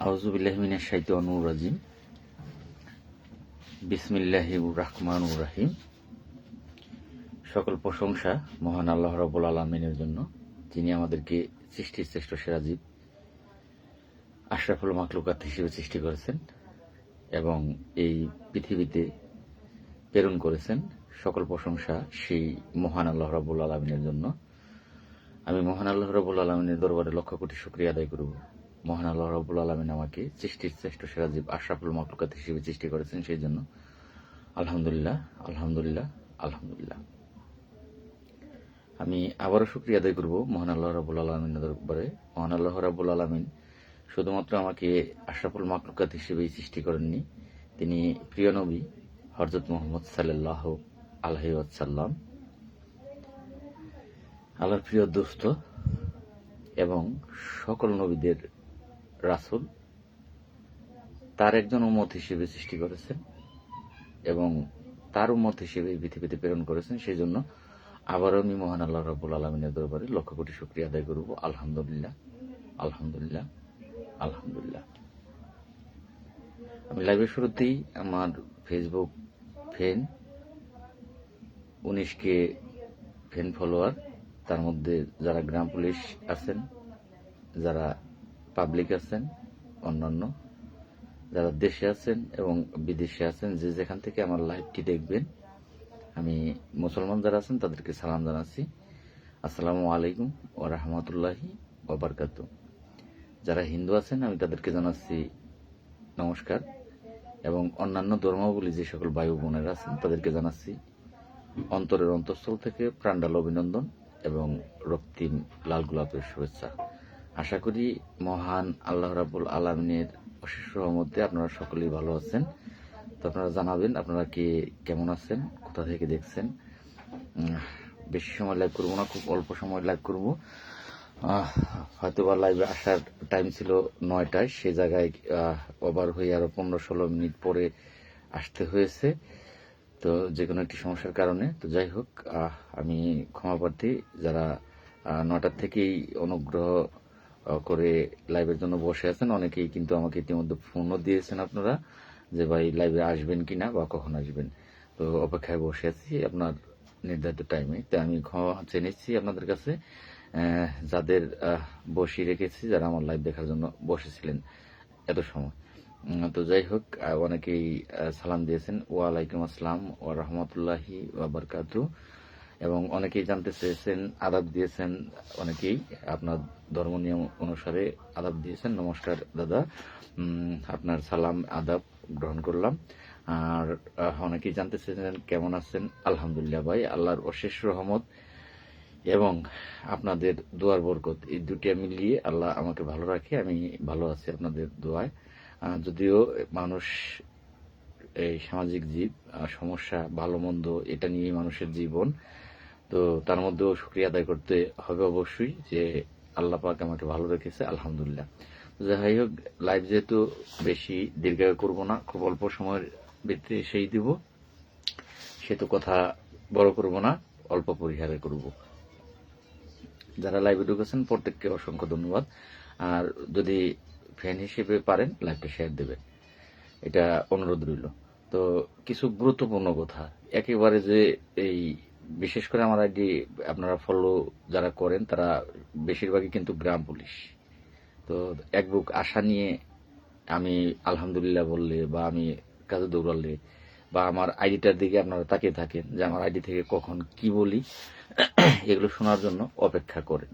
আউযুবিল্লাহি মিনাশ শাইতানির রাজিম। বিসমিল্লাহির রহমানির রহিম। সকল প্রশংসা মহান আল্লাহ রাব্বুল আলামিনের জন্য, যিনি আমাদেরকে সৃষ্টির শ্রেষ্ঠ সেরা জীব আশরাফুল মাখলুকাত হিসেবে সৃষ্টি করেছেন এবং এই পৃথিবীতে প্রেরণ করেছেন। সকল প্রশংসা সেই মহান আল্লাহ রাব্বুল আলামিনের জন্য। আমি মহান আল্লাহ রাব্বুল আলামিনের দরবারে লক্ষ কোটি শুকরিয়া আদায় করব। মহান আল্লাহ রাব্বুল আলামিন আমাকে সৃষ্টির শ্রেষ্ঠ সেরা জীব আশরাফুল মাখলুকাত হিসেবে সৃষ্টি করেছেন, সেই জন্য আলহামদুলিল্লাহ, আলহামদুলিল্লাহ, আলহামদুলিল্লাহ। আমি আবারও শুকরিয়া আদায় করব মহান আল্লাহ রাব্বুল আলামিনের দরবারে। মহান আল্লাহ রাব্বুল আলামিন শুধুমাত্র আমাকে আশরাফুল মাখলুকাত হিসেবেই সৃষ্টি করেননি, তিনি প্রিয় নবী হযরত মুহাম্মদ সাল্লাল্লাহু আলাইহি ওয়াসাল্লাম, আল্লাহর প্রিয় দোস্ত এবং সকল নবীদের রাসূল, তার একজন উম্মত হিসেবে সৃষ্টি করেছেন এবং তার উম্মত হিসেবে পৃথিবীতে প্রেরণ করেছেন। সেই জন্য আবারও আমি মহান আল্লাহ রাব্বুল আলামিনের দরবারে লক্ষ কোটি শুকরিয়া আদায় করব। আলহামদুলিল্লাহ, আলহামদুলিল্লাহ, আলহামদুলিল্লাহ। আমি লাইভের শুরুতেই আমার Facebook fan 19K fan follower, তার মধ্যে যারা গ্রাম পুলিশ আছেন, যারা পাবলিক আছেন, অন্যান্য যারা দেশে আছেন এবং বিদেশে আছেন, যে যেখান থেকে আমার লাইভটি দেখবেন, আমি মুসলমান যারা আছেন তাদেরকে সালাম জানাচ্ছি। আসসালামু আলাইকুম ওয়া রাহমাতুল্লাহি ওয়া বারাকাতুহু। যারা হিন্দু আছেন আমি তাদেরকে জানাচ্ছি নমস্কার এবং অন্যান্য ধর্মাবলম্বী যে সকল ভাই বোনেরা আছেন তাদেরকে জানাচ্ছি অন্তরের অন্তঃস্থল থেকে প্রাণঢাল অভিনন্দন এবং রক্তিম লাল গোলাপের শুভেচ্ছা। আশা করি মহান আল্লাহ রাব্বুল আলামিনের অশেষ রহমতে আপনারা সকলেই ভালো আছেন। তো আপনারা জানাবেন আপনারা কে কেমন আছেন, কোথা থেকে দেখছেন। বেশি সময় লাইভ করবো না, খুব অল্প সময় লাইভ করবো। হয়তো বা লাইভে আসার টাইম ছিল 9টায়, সে জায়গায় ওভার হয়ে আরো 15-16 মিনিট পরে আসতে হয়েছে, তো যে কোনো একটি সমস্যার কারণে। তো যাই হোক, আমি ক্ষমা প্রার্থী। যারা 9টার থেকেই অনুগ্রহ করে লাইভের জন্য বসে আছেন, অনেকেই কিন্তু আমাকে ইতিমধ্যে ফোনও দিয়েছেন আপনারা যে ভাই লাইভে আসবেন কিনা বা কখন আসবেন। তো অপেক্ষায় বসে আছি আপনার নির্ধারিত টাইমে। তো আমি ক্ষমা চেয়ে নিচ্ছি আপনাদের কাছে, যাদের বসিয়ে রেখেছি, যারা আমার লাইভ দেখার জন্য বসেছিলেন এত সময়। তো যাই হোক, অনেকেই সালাম দিয়েছেন, ওয়ালাইকুম আসসালাম ওয়া রাহমাতুল্লাহি ওয়া বারাকাতুহু, এবং অনেকেই জানতে চেয়েছেন, আদাব দিয়েছেন, অনেকেই আপনার ধর্ম নিয়ম অনুসারে আদাব দিয়েছেন। নমস্কার দাদা, আপনার সালাম আদাব গ্রহণ করলাম। আর অনেকেই জানতে চেয়েছেন কেমন আছেন। আলহামদুলিল্লাহ ভাই, আল্লাহর অশেষ রহমত এবং আপনাদের দোয়ার বরকত, এই দুটি মিলিয়ে আল্লাহ আমাকে ভালো রাখে, আমি ভালো আছি আপনাদের দোয়ায়। যদিও মানুষ এই সামাজিক জীব, সমস্যা ভালো মন্দ এটা নিয়ে মানুষের জীবন, তো তার মধ্যেও শুকরিয়া আদায় করতে হবে অবশ্যই যে আল্লাহ পাক আমাকে ভালো রেখেছে, আলহামদুলিল্লাহ। যাই হোক, লাইভ যেহেতু বেশি দীর্ঘায়ু করব না, খুব অল্প সময়ের ভিত্তিতে সেই দিব, সেহেতু কথা বড় করব না, অল্প পরিহারে করব। যারা লাইভে ঢুকেছেন প্রত্যেককে অসংখ্য ধন্যবাদ। আর যদি ফ্যান হিসেবে পারেন লাইভটা শেয়ার দেবেন, এটা অনুরোধ রইল। তো কিছু গুরুত্বপূর্ণ কথা, একেবারে যে এই বিশেষ করে আমার আইডি আপনারা ফলো যারা করেন তারা বেশিরভাগই কিন্তু গ্রাম পুলিশ। তো এক বুক আশা নিয়ে আমি আলহামদুলিল্লাহ বললে বা আমি কাজে দৌড়ালে বা আমার আইডিটার দিকে আপনারা তাকিয়ে থাকেন যে আমার আইডি থেকে কখন কি বলি, এগুলো শোনার জন্য অপেক্ষা করেন।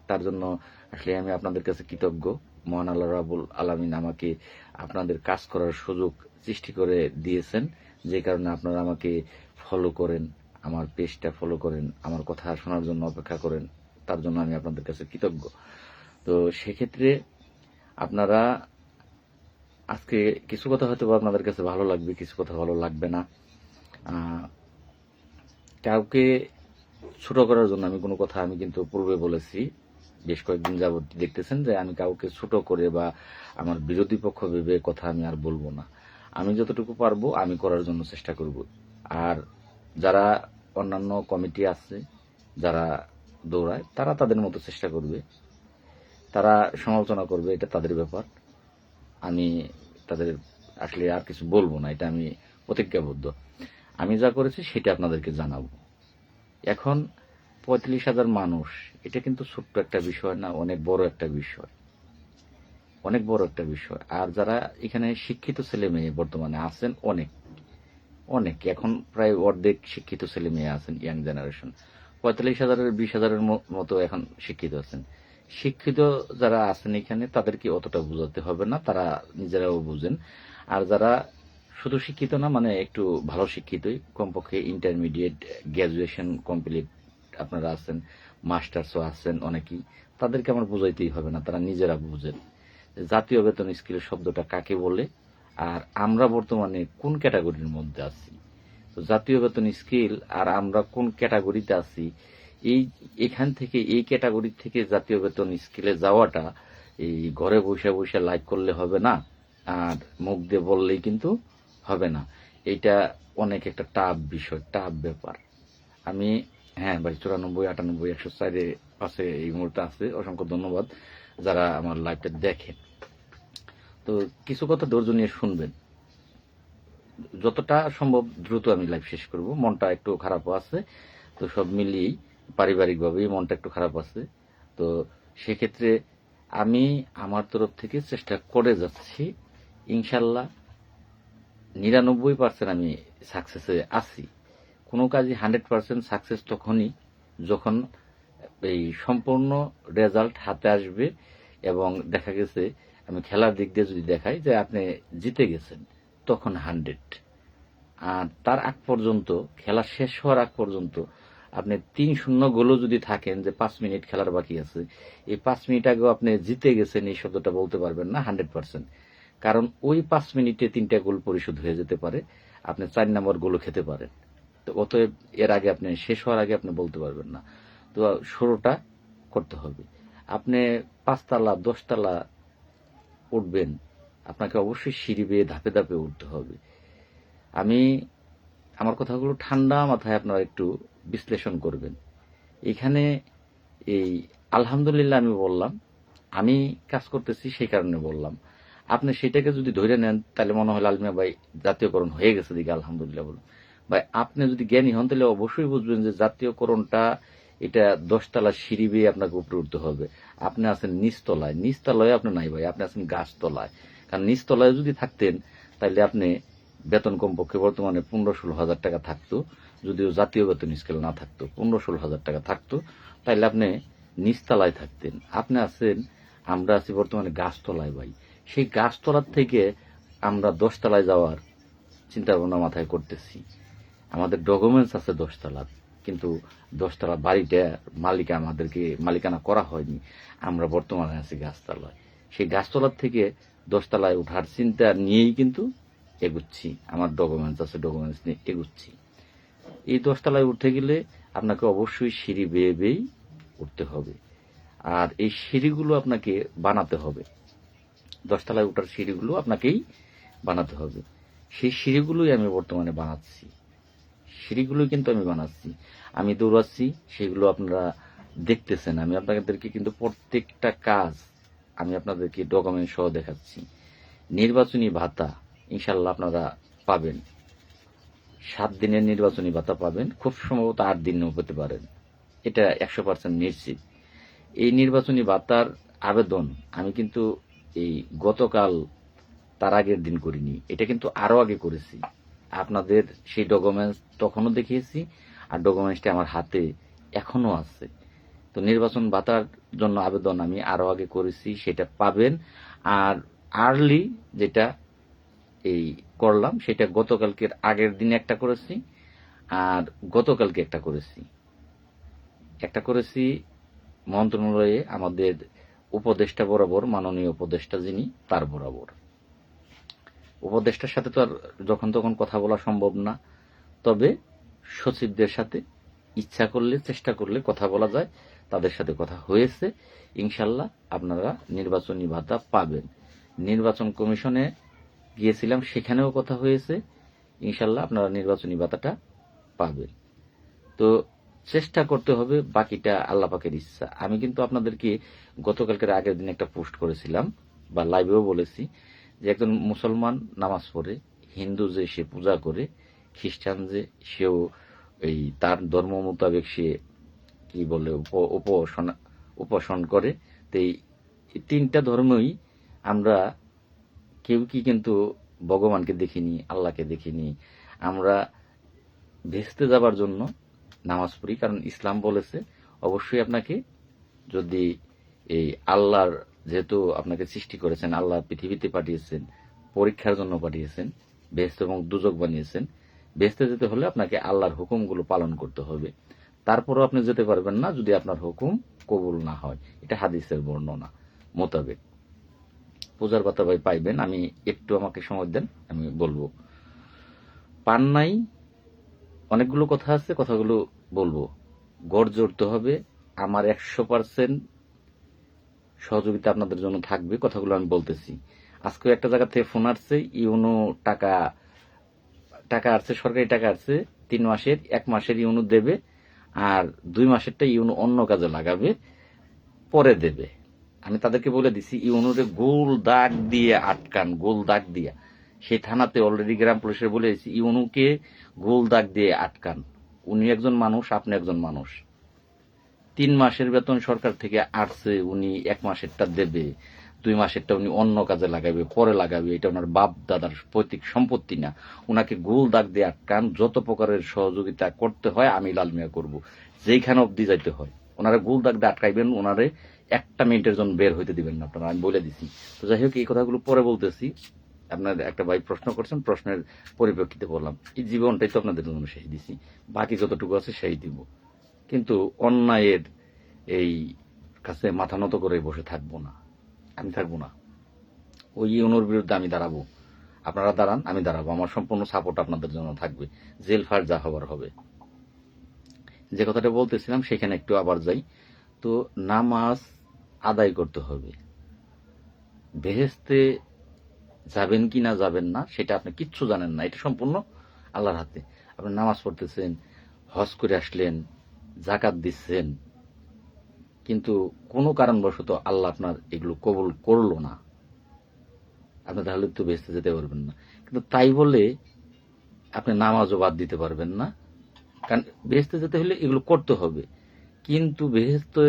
তার জন্য আসলে আমি আপনাদের কাছে কৃতজ্ঞ। মহান আল্লাহ রাব্বুল আলামিন আমাকে আপনাদের কাজ করার সুযোগ সৃষ্টি করে দিয়েছেন, যে কারণে আপনারা আমাকে ফলো করেন, আমার পেজটা ফলো করেন, আমার কথা শোনার জন্য অপেক্ষা করেন। তার জন্য আমি আপনাদের কাছে কৃতজ্ঞ। তো সেক্ষেত্রে আপনারা আজকে কিছু কথা হয়তো আপনাদের কাছে ভালো লাগবে, কিছু কথা ভালো লাগবে না। কাউকে ছোট করার জন্য আমি কোনো কথা আমি কিন্তু পূর্বে বলেছি, বেশ কয়েকদিন যাবত দেখতেছেন যে আমি কাউকে ছোট করে বা আমার বিরোধী পক্ষ ভেবে কথা আমি আর বলবো না। আমি যতটুকু পারবো আমি করার জন্য চেষ্টা করব। আর যারা অন্যান্য কমিটি আছে, যারা দৌড়ায়, তারা তাদের মতো চেষ্টা করবে, তারা সমালোচনা করবে, এটা তাদের ব্যাপার। আমি তাদের আসলে আর কিছু বলবো না, এটা আমি প্রতিজ্ঞাবদ্ধ। আমি যা করেছি সেটা আপনাদেরকে জানাবো। এখন 45,000 মানুষ, এটা কিন্তু ছোট্ট একটা বিষয় না, অনেক বড় একটা বিষয়, অনেক বড় একটা বিষয়। আর যারা এখানে শিক্ষিত ছেলে মেয়ে বর্তমানে আছেন অনেক অনেক, এখন প্রায় অর্ধেক শিক্ষিত ছেলে মেয়ে আছেন, ইয়াং জেনারেশন। 45,000-এর 20,000-এর মতো এখন শিক্ষিত আছেন। শিক্ষিত যারা আছেন এখানে তাদেরকে অতটা বোঝাতে হবে না, তারা নিজেরাও বুঝেন। আর যারা শুধু শিক্ষিত না, মানে একটু ভালো শিক্ষিতই, কমপক্ষে ইন্টারমিডিয়েট, গ্র্যাজুয়েশন কমপ্লিট আপনারা আছেন, মাস্টার্সও আছেন অনেকেই, তাদেরকে আমার বোঝাইতেই হবে না, তারা নিজেরা বুঝেন জাতীয় বেতন স্কেল শব্দটা কাকে বলে আর আমরা বর্তমানে কোন ক্যাটাগরির মধ্যে আছি। তো জাতীয় বেতন স্কেল আর আমরা কোন ক্যাটাগরিতে আছি, এখান থেকে এই ক্যাটাগরি থেকে জাতীয় বেতন স্কেলে যাওয়াটা এই ঘরে বসে বসে লাইক করলে হবে না, আর মুখ দিয়ে বললেই কিন্তু হবে না। এটা অনেক একটা টাফ বিষয়, টাফ ব্যাপার। আমি হ্যাঁ ভাই, 94, 98, 104 পাশে এই মুহূর্তে আছে। অসংখ্য ধন্যবাদ যারা আমার লাইভটা দেখেন। তো কিছু কথা ধৈর্য নিয়ে শুনবেন, যতটা সম্ভব দ্রুত আমি লাইভ শেষ করব। মনটা একটু খারাপও আছে, তো সব মিলিয়েই পারিবারিকভাবেই মনটা একটু খারাপ আছে। তো সেক্ষেত্রে আমি আমার তরফ থেকে চেষ্টা করে যাচ্ছি, ইনশাল্লাহ 99% আমি সাকসেসে আছি। কোনো কাজই 100% সাকসেস তখনই যখন এই সম্পূর্ণ রেজাল্ট হাতে আসবে এবং দেখা গেছে, আমি খেলার দিক দিয়ে যদি দেখাই যে আপনি জিতে গেছেন, তখন 100। আর তার আগ পর্যন্ত, খেলা শেষ হওয়ার আগ পর্যন্ত আপনি 3-0 গোলও যদি থাকেন, যে 5 মিনিট খেলার বাকি আছে, এই 5 মিনিট আগেও আপনি জিতে গেছেন, এই শব্দটা বলতে পারবেন না 100%। কারণ ওই 5 মিনিটে 3টা গোল পরিশোধ হয়ে যেতে পারে, আপনি 4 নম্বর গোলও খেতে পারেন। তো অতএব এর আগে আপনি, শেষ হওয়ার আগে আপনি বলতে পারবেন না। তো শুরুটা করতে হবে। আপনি 5 তলা 10 তলা উঠবেন, আপনাকে অবশ্যই সিঁড়ি বেয়ে ধাপে ধাপে উঠতে হবে। আমি আমার কথাগুলো ঠান্ডা মাথায় আপনারা একটু বিশ্লেষণ করবেন। এখানে এই আলহামদুলিল্লাহ আমি বললাম, আমি কাজ করতেছি সেই কারণে বললাম। আপনি সেটাকে যদি ধরে নেন, তাহলে মনে হয় আলমিয়া ভাই জাতীয়করণ হয়ে গেছে দিকে আলহামদুলিল্লাহ বলুন। ভাই আপনি যদি জ্ঞানী হন তাহলে অবশ্যই বুঝবেন যে জাতীয়করণটা এটা 10 তলা সিঁড়ি বেয়ে আপনাকে উপরে উঠতে হবে। আপনি আছেন নিচতলায়, নিচতলায় আপনি নাই ভাই, আপনি আছেন গাছতলায়। কারণ নিচতলায় যদি থাকতেন তাহলে আপনি বেতন কমপক্ষে বর্তমানে 15-16 হাজার টাকা থাকতো, যদিও জাতীয় বেতন স্কেল না থাকতো, 15-16 হাজার টাকা থাকতো, তাইলে আপনি নিচতলায় থাকতেন। আপনি আছেন, আমরা আছি বর্তমানে গাছতলায় ভাই। সেই গাছতলার থেকে আমরা 10 তলায় যাওয়ার চিন্তা ভাবনা মাথায় করতেছি। আমাদের ডকুমেন্টস আছে 10 তলার, কিন্তু 10 তলা বাড়িটা আমাদেরকে মালিকানা করা হয়নি। আমরা বর্তমানে আছি গাছতলায়। সেই গাছতলার থেকে 10 তলায় ওঠার চিন্তা নিয়েই কিন্তু এগুচ্ছি। আমার ডকুমেন্টস আছে, ডকুমেন্টস নিয়ে এগুচ্ছি। এই 10 তলায় উঠতে গেলে আপনাকে অবশ্যই সিঁড়ি বেয়ে বেয়েই উঠতে হবে, আর এই সিঁড়িগুলো আপনাকে বানাতে হবে। 10 তলায় ওঠার সিঁড়িগুলো আপনাকেই বানাতে হবে। সেই সিঁড়িগুলোই আমি বর্তমানে বানাচ্ছি, সিঁড়িগুলোই কিন্তু আমি বানাচ্ছি, আমি দৌড়াচ্ছি, সেগুলো আপনারা দেখতেছেন। আমি আপনাদেরকে কিন্তু প্রত্যেকটা কাজ আমি আপনাদেরকে ডকুমেন্ট সহ দেখাচ্ছি। নির্বাচনী ভাতা ইনশাল্লাহ আপনারা পাবেন, 7 দিনের নির্বাচনী ভাতা পাবেন, খুব সম্ভবত 8 দিনেও পেতে পারেন, এটা 100% নিশ্চিত। এই নির্বাচনী ভাতার আবেদন আমি কিন্তু এই গতকাল, তার আগের দিন করিনি, এটা কিন্তু আরো আগে করেছি। আপনাদের সেই ডকুমেন্টস তখনও দেখিয়েছি, আর ডকুমেন্টসটা আমার হাতে এখনো আছে। তো নির্বাচন ভাতার জন্য আবেদন আমি আরো আগে করেছি, সেটা পাবেন। আর আর্লি যেটা এই করলাম, সেটা গতকালকের আগের দিন একটা করেছি, আর গতকালকে একটা করেছি মন্ত্রণালয়ে আমাদের উপদেষ্টা বরাবর, মাননীয় উপদেষ্টা যিনি, তার বরাবর। উপদেষ্টার সাথে তো আর যখন তখন কথা বলা সম্ভব না, তবে সচিবদের সাথে ইচ্ছা করলে, চেষ্টা করলে কথা বলা যায়। তাদের সাথে কথা হয়েছে, ইনশাল্লাহ আপনারা নির্বাচনী ভাতা পাবেন। নির্বাচন কমিশনে গিয়েছিলাম, সেখানেও কথা হয়েছে, ইনশাল্লাহ আপনারা নির্বাচনী ভাতাটা পাবেন। তো চেষ্টা করতে হবে, বাকিটা আল্লাহ পাকের ইচ্ছা। আমি কিন্তু আপনাদেরকে গতকালকের আগের দিন একটা পোস্ট করেছিলাম বা লাইভেও বলেছি যে একজন মুসলমান নামাজ পড়ে, হিন্দু যে সে পূজা করে, খ্রিস্টান যে সেও এই তার ধর্ম মোতাবেক সে কি বলে উপাসন করে। তো এই তিনটা ধর্মই আমরা কেউ কি কিন্তু ভগবানকে দেখিনি, আল্লাহকে দেখিনি। আমরা ভেস্তে যাবার জন্য নামাজ পড়ি, কারণ ইসলাম বলেছে অবশ্যই আপনাকে যদি এই আল্লাহর, যেহেতু আপনাকে সৃষ্টি করেছেন, আল্লাহ পৃথিবীতে পাঠিয়েছেন, পরীক্ষার জন্য পাঠিয়েছেন, বেহেশত এবং দুজক বানিয়েছেন। বেহেশতে যেতে হলে আপনাকে আল্লাহর হুকুমগুলো পালন করতে হবে। তারপরও আপনি যেতে পারবেন না যদি আপনার হুকুম কবুল না হয়। এটা হাদিসের বর্ণনা মোতাবেক। পূজার পাতা ভাই পাইবেন, আমি একটু আমাকে সময় দেন, আমি বলবো। পান নাই, অনেকগুলো কথা আছে, কথাগুলো বলবো। গড় জড়তে হবে, আমার 100% সহযোগিতা আপনাদের জন্য থাকবে। কথাগুলো আমি বলতেছি। আজকে একটা জায়গা থেকে ফোন আসছে, ইউনো টাকা আসছে, সরকারি টাকা আসছে 3 মাসের, 1 মাসের ইউনো দেবে, আর 2 মাসেরটা ইউনো অন্য কাজে লাগাবে, পরে দেবে। আমি তাদেরকে বলে দিছি ইউনোরে গোল দাগ দিয়ে আটকান, গোল দাগ দিয়া। সেই থানাতে অলরেডি গ্রাম পুলিশের বলে দিয়েছি ইউনোকে গোল দাগ দিয়ে আটকান। উনি একজন মানুষ, আপনি একজন মানুষ। 3 মাসের বেতন সরকার থেকে আসছে, উনি 1 মাসেরটা দেবে, 2 মাসেরটা উনি অন্য কাজে লাগাবে, পরে লাগাবে। এটা ওনার বাপ দাদার পৈতৃক সম্পত্তি না। উনাকে গোল দাগ দিয়ে আটকান। যত প্রকারের সহযোগিতা করতে হয় আমি লাল মিয়া করবো, যেইখানে অব্দি যাইতে হয়। ওনারা গোল দাগ দিয়ে আটকাইবেন, ওনারে 1 মিনিটের জন্য বের হইতে দিবেন না আপনারা, আমি বলে দিছি। তো যাই হোক, এই কথাগুলো পরে বলতেছি। আপনার একটা ভাই প্রশ্ন করছেন, প্রশ্নের পরিপ্রেক্ষিতে বললাম। এই জীবনটাই তো আপনাদের জন্য সেই দিছি, বাকি যতটুকু আছে সেই দিব। কিন্তু অন্যায়ের এই কাছে মাথা নত করে বসে থাকবো না, আমি থাকবো না। ওই ইউনোর বিরুদ্ধে আমি দাঁড়াবো, আপনারা দাঁড়ান, আমি দাঁড়াবো। আমার সম্পূর্ণ সাপোর্ট আপনাদের জন্য থাকবে। জেল ফার যা হবার হবে। যে কথাটা বলতেছিলাম সেখানে একটু আবার যাই। তো নামাজ আদায় করতে হবে। বেহেশতে যাবেন কি না যাবেন না সেটা আপনি কিচ্ছু জানেন না, এটা সম্পূর্ণ আল্লাহর হাতে। আপনি নামাজ পড়তেছেন, হজ করে আসলেন, জাকাত দিচ্ছেন, কিন্তু কোনো কারণবশত আল্লাহ আপনার এগুলো কবুল করলো না, আপনি তাহলে তো বেহেশতে যেতে পারবেন না। কিন্তু তাই বলে আপনি নামাজও বাদ দিতে পারবেন না, কারণ বেহেশতে যেতে হলে এগুলো করতে হবে। কিন্তু বেহেশতে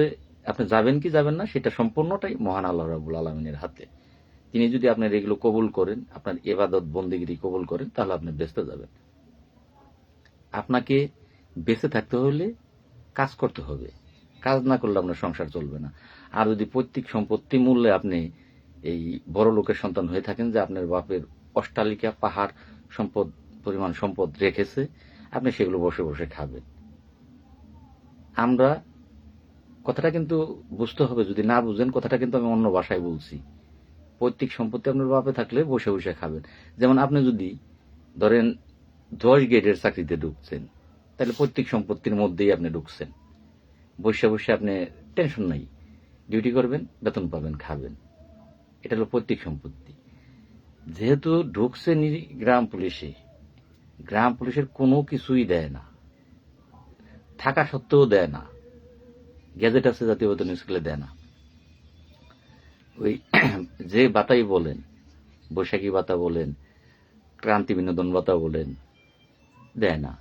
আপনি যাবেন কি যাবেন না সেটা সম্পূর্ণটাই মহান আল্লাহ রাব্বুল আলামিনের হাতে। তিনি যদি আপনার এগুলো কবুল করেন, আপনার ইবাদত বন্দেগিরি কবুল করেন, তাহলে আপনি বেহেশতে যাবেন। আপনাকে বেঁচে থাকতে হলে কাজ করতে হবে, কাজ না করলে আপনার সংসার চলবে না। আর যদি পৈতৃক সম্পত্তি মূল্যে আপনি এই বড় লোকের সন্তান হয়ে থাকেন, যে আপনার বাপের অট্টালিকা পাহাড় সম্পদ পরিমাণ সম্পদ রেখেছে, আপনি সেগুলো বসে বসে খাবেন। আমরা কথাটা কিন্তু বুঝতে হবে, যদি না বুঝেন কথাটা কিন্তু আমি অন্য ভাষায় বলছি। পৈতৃক সম্পত্তি আপনার বাপে থাকলে বসে বসে খাবেন। যেমন আপনি যদি ধরেন 10 গ্রেডের চাকরিতে ঢুকছেন, তাহলে পৈতৃক সম্পত্তির মধ্যেই আপনি ঢুকছেন, বসে বসে আপনি টেনশন নাই, ডিউটি করবেন, বেতন পাবেন, খাবেন। এটা হলো পৈতৃক সম্পত্তি। যেহেতু ঢুকছেন গ্রাম পুলিশে, গ্রাম পুলিশের কোনো কিছুই দেয় না, থাকা সত্ত্বেও দেয় না। গ্যাজেট আছে জাতীয় বেতন স্কেলে দেয় না। ওই যে বাতাই বলেন, বৈশাখী ভাতা বলেন, ক্রান্তি বিনোদন ভাতা বলেন, দেয় না।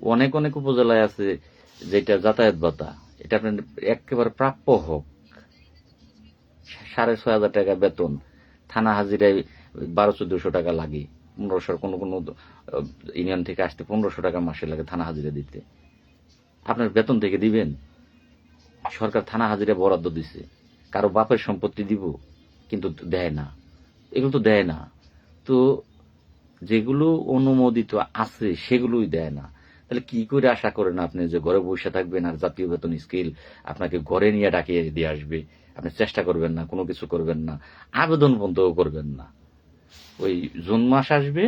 অনেক অনেক উপজেলায় আছে যেটা যাতায়াত ভাতা, এটা আপনার একেবারে প্রাপ্য হোক। 6,500 টাকা বেতন, থানা হাজিরায় 1200-1400 টাকা লাগে, 1500, কোনো কোনো ইউনিয়ন থেকে আসতে 1500 টাকা মাসে লাগে থানা হাজিরা দিতে। আপনার বেতন থেকে দিবেন? সরকার থানা হাজিরা বরাদ্দ দিছে, কারো বাপের সম্পত্তি দিব, কিন্তু দেয় না, এগুলো তো দেয় না। তো যেগুলো অনুমোদিত আছে সেগুলোই দেয় না, তাহলে কি করে আশা করেন আপনি যে ঘরে বসে থাকবেন আর জাতীয় বেতন স্কেল আপনাকে ঘরে নিয়ে ডাকিয়ে দিয়ে আসবে? আপনি চেষ্টা করবেন না, কোনো কিছু করবেন না, আবেদন পর্যন্ত করবেন না। ওই জুন মাস আসবে,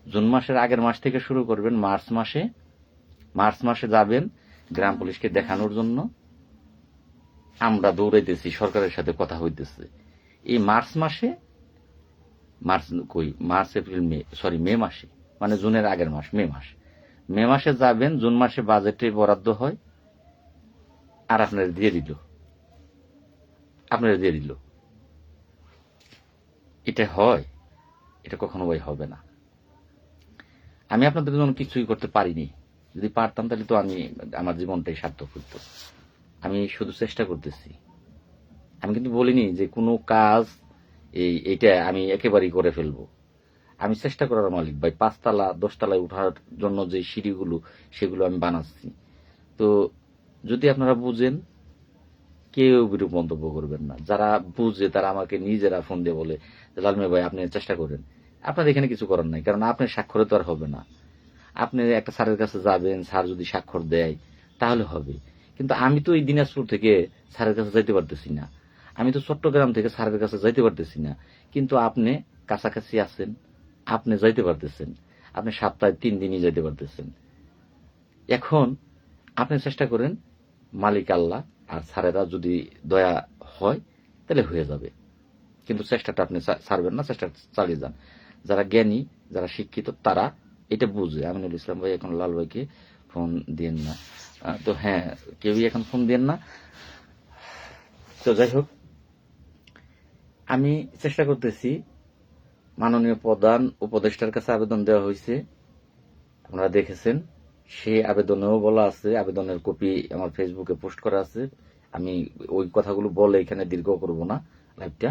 জুন মাসের আগের মাস থেকে শুরু করবেন, মার্চ মাসে যাবেন গ্রাম পুলিশকে দেখানোর জন্য। আমরা দৌড়াইতেছি, সরকারের সাথে কথা হইতেছে। এই মার্চ মাসে, মার্চ এপ্রিল মে মাসে, মানে জুনের আগের মাস, মে মাসে যাবেন। জুন মাসে বাজেটে বরাদ্দ হয়, আর আপনারা দিয়ে দিল। এটা হয়? এটা কখনো ভাই হবে না। আমি আপনাদের জন্য কিছুই করতে পারিনি। যদি পারতাম তাহলে তো আমি আমার জীবনটাই সার্থক হতো। আমি শুধু চেষ্টা করতেছি। আমি কিন্তু বলিনি যে কোনো কাজ এইটা আমি একেবারেই করে ফেলবো। আমি চেষ্টা করার মালিক ভাই। 5 তলা 10 তলায় ওঠার জন্য যে সিঁড়িগুলো সেগুলো আমি বানাচ্ছি। তো যদি আপনারা বুঝেন, কেউ বিরূপ মন্তব্য করবেন না। যারা বুঝে তারা আমাকে নিজেরা ফোন দিয়ে বলে যে লালমিয়া ভাই আপনি চেষ্টা করেন। আপনার এখানে কিছু করার নাই, কারণ আপনার স্বাক্ষরে তো আর হবে না। আপনি একটা স্যারের কাছে যাবেন, স্যার যদি স্বাক্ষর দেয় তাহলে হবে। কিন্তু আমি তো এই দিনাজপুর থেকে স্যারের কাছে যাইতে পারতেছি না, আমি তো চট্টগ্রাম থেকে স্যারের কাছে যাইতে পারতেছি না। কিন্তু আপনি কাছাকাছি আছেন, আপনি যাইতে পারতেছেন, আপনি সপ্তাহে 3 দিনই যাইতে পারতেছেন। এখন আপনি চেষ্টা করেন, মালিক আল্লাহ, আর স্যারেরা যদি দয়া হয় তাহলে হয়ে যাবে। কিন্তু চেষ্টাটা আপনি ছাড়বেন না, চেষ্টা চালিয়ে যান। যারা জ্ঞানী, যারা শিক্ষিত তারা এটা বুঝে। আমিনুল ইসলাম ভাই এখন লাল ভাইকে ফোন দিয়েন না। তো হ্যাঁ, কেউই এখন ফোন দিয়েন না। তো যাই হোক, আমি চেষ্টা করতেছি। মাননীয় প্রধান উপদেষ্টার কাছে আবেদন দেওয়া হয়েছে, আপনারা দেখেছেন। সে আবেদনেও বলা আছে, আবেদনের কপি আমার ফেসবুকে পোস্ট করা আছে। আমি ওই কথাগুলো বলে এখানে দীর্ঘ করব না লাইভটা।